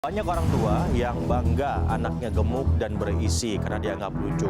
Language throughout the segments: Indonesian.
Banyak orang tua yang bangga anaknya gemuk dan berisi karena dianggap lucu.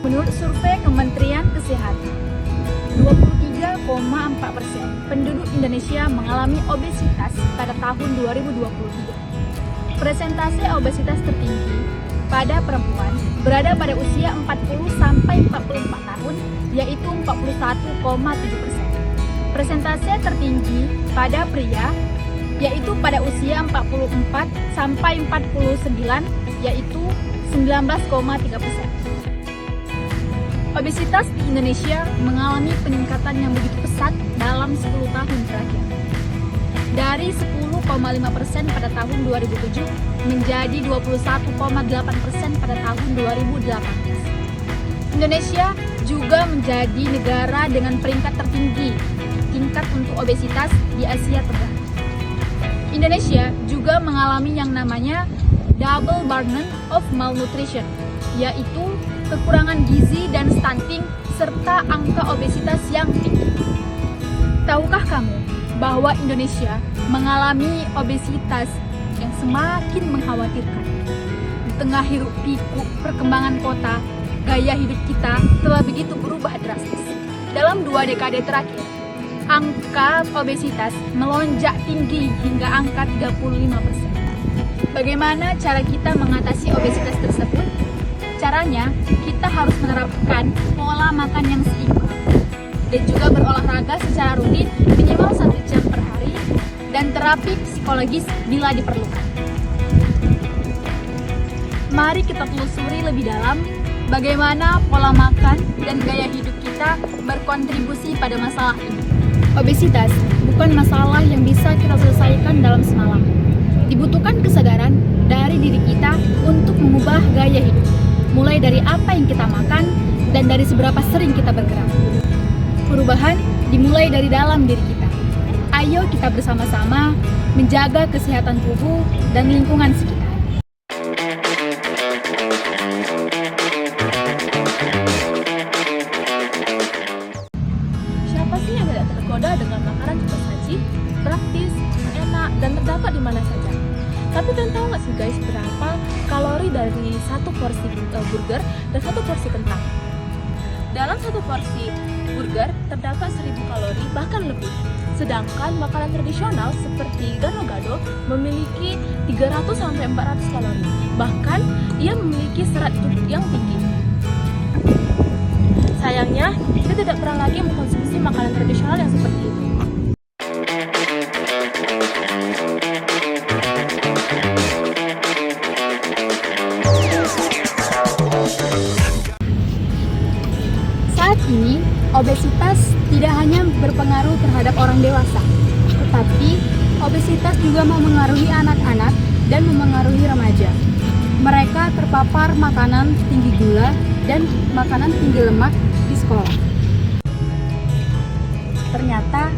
Menurut survei Kementerian Kesehatan, 23,4% penduduk Indonesia mengalami obesitas pada tahun 2023. Persentase obesitas tertinggi pada perempuan berada pada usia 40-44 tahun, yaitu 41,7%. Persentase tertinggi pada pria yaitu pada usia 44-49, yaitu 19,3%. Obesitas di Indonesia mengalami peningkatan yang begitu pesat dalam 10 tahun terakhir. Dari 10,5% pada tahun 2007 menjadi 21,8% pada tahun 2018. Indonesia juga menjadi negara dengan peringkat tertinggi tingkat untuk obesitas di Asia Tenggara. Indonesia juga mengalami yang namanya double burden of malnutrition, yaitu kekurangan gizi dan stunting serta angka obesitas yang tinggi. Tahukah kamu bahwa Indonesia mengalami obesitas yang semakin mengkhawatirkan? Di tengah hiruk pikuk perkembangan kota, gaya hidup kita telah begitu berubah drastis. Dalam 2 dekade terakhir, angka obesitas melonjak tinggi hingga angka 35%. Bagaimana cara kita mengatasi obesitas tersebut? Caranya, kita harus menerapkan pola makan yang seimbang dan juga berolahraga secara rutin minimal 1 jam per hari dan terapi psikologis bila diperlukan. Mari kita telusuri lebih dalam bagaimana pola makan dan gaya hidup kita berkontribusi pada masalah ini. Obesitas bukan masalah yang bisa kita selesaikan dalam semalam. Dibutuhkan kesadaran dari diri kita untuk mengubah gaya hidup, mulai dari apa yang kita makan dan dari seberapa sering kita bergerak. Perubahan dimulai dari dalam diri kita. Ayo kita bersama-sama menjaga kesehatan tubuh dan lingkungan sekitar. Siapa sih yang tidak tergoda dengan makanan cepat saji, praktis, enak, dan terdapat di mana saja? Tapi kalian tahu nggak sih guys, berapa kalori dari satu porsi burger dan satu porsi kentang? Dalam satu porsi burger terdapat 1000 kalori bahkan lebih. Sedangkan makanan tradisional seperti gado-gado memiliki 300-400 kalori. Bahkan ia memiliki serat yang tinggi. Sayangnya, kita tidak pernah lagi mengkonsumsi makanan tradisional yang seperti itu. Saat ini, obesitas tidak hanya berpengaruh terhadap orang dewasa, tetapi obesitas juga memengaruhi anak-anak dan memengaruhi remaja. Mereka terpapar makanan tinggi gula dan makanan tinggi lemak di sekolah. Ternyata,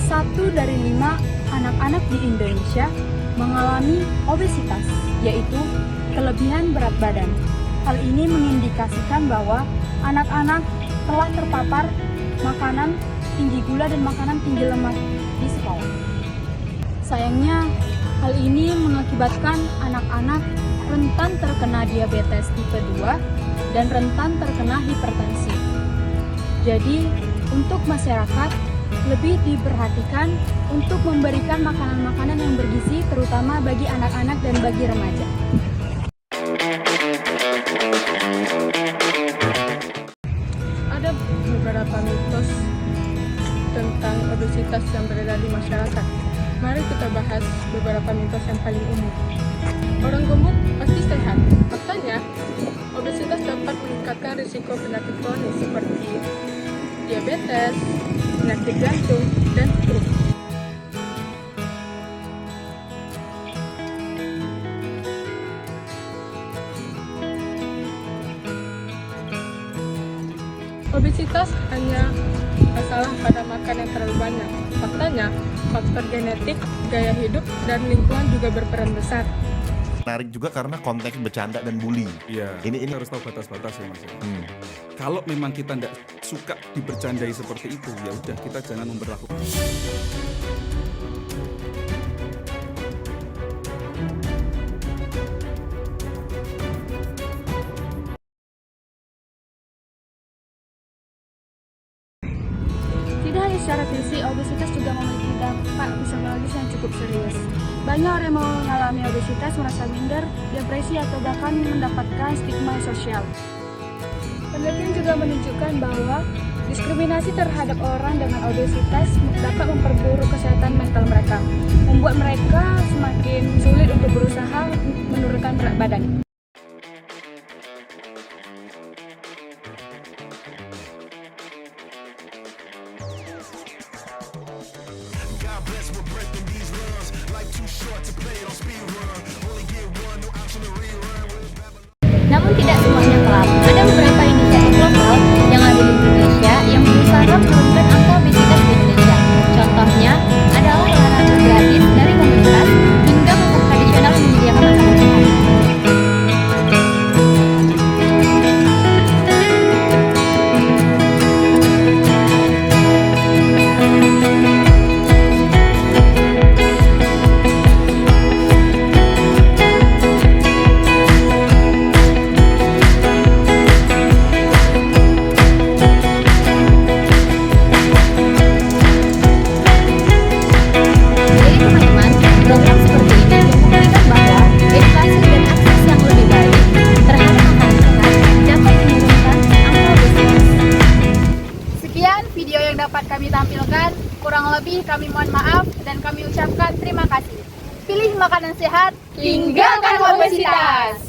1 dari 5 anak-anak di Indonesia mengalami obesitas, yaitu kelebihan berat badan. Hal ini mengindikasikan bahwa anak-anak telah terpapar makanan tinggi gula dan makanan tinggi lemak di sekolah. Sayangnya, hal ini mengakibatkan anak-anak rentan terkena diabetes tipe 2 dan rentan terkena hipertensi. Jadi, untuk masyarakat lebih diperhatikan untuk memberikan makanan-makanan yang bergizi terutama bagi anak-anak dan bagi remaja. Ada beberapa mitos tentang obesitas yang beredar di masyarakat. Mari kita bahas beberapa mitos yang paling umum. Orang gemuk pasti sehat. Faktanya, obesitas dapat meningkatkan risiko penyakit kronis seperti diabetes, penyakit jantung, dan stroke. Obesitas hanya masalah pada makan yang terlalu banyak. Faktanya, faktor genetik, gaya hidup, dan lingkungan juga berperan besar. Menarik juga karena konteks bercanda dan bully. Iya, Ini harus tahu batas-batas ya Mas. Kalau memang kita tidak suka dibercandai seperti itu, ya udah kita jangan memperlakukan. Tidak hanya secara fisik, obesitas juga memiliki dampak psikologis yang cukup serius. Banyak orang yang mengalami obesitas merasa minder, depresi, atau bahkan mendapatkan stigma sosial. Penelitian juga menunjukkan bahwa diskriminasi terhadap orang dengan obesitas dapat memperburuk kesehatan mental mereka, membuat mereka semakin sulit untuk berusaha menurunkan berat badan. Namun tidak semuanya kelak. Ada beberapa inisiatif lokal yang ada di Indonesia yang berusaha menurunkan angka obesitas di Indonesia. Contohnya adalah olahraga gratis dari komunitas hingga pupuk tradisional yang menyediakan makanan sehat. Video yang dapat kami tampilkan, kurang lebih kami mohon maaf dan kami ucapkan terima kasih. Pilih makanan sehat, tinggalkan obesitas.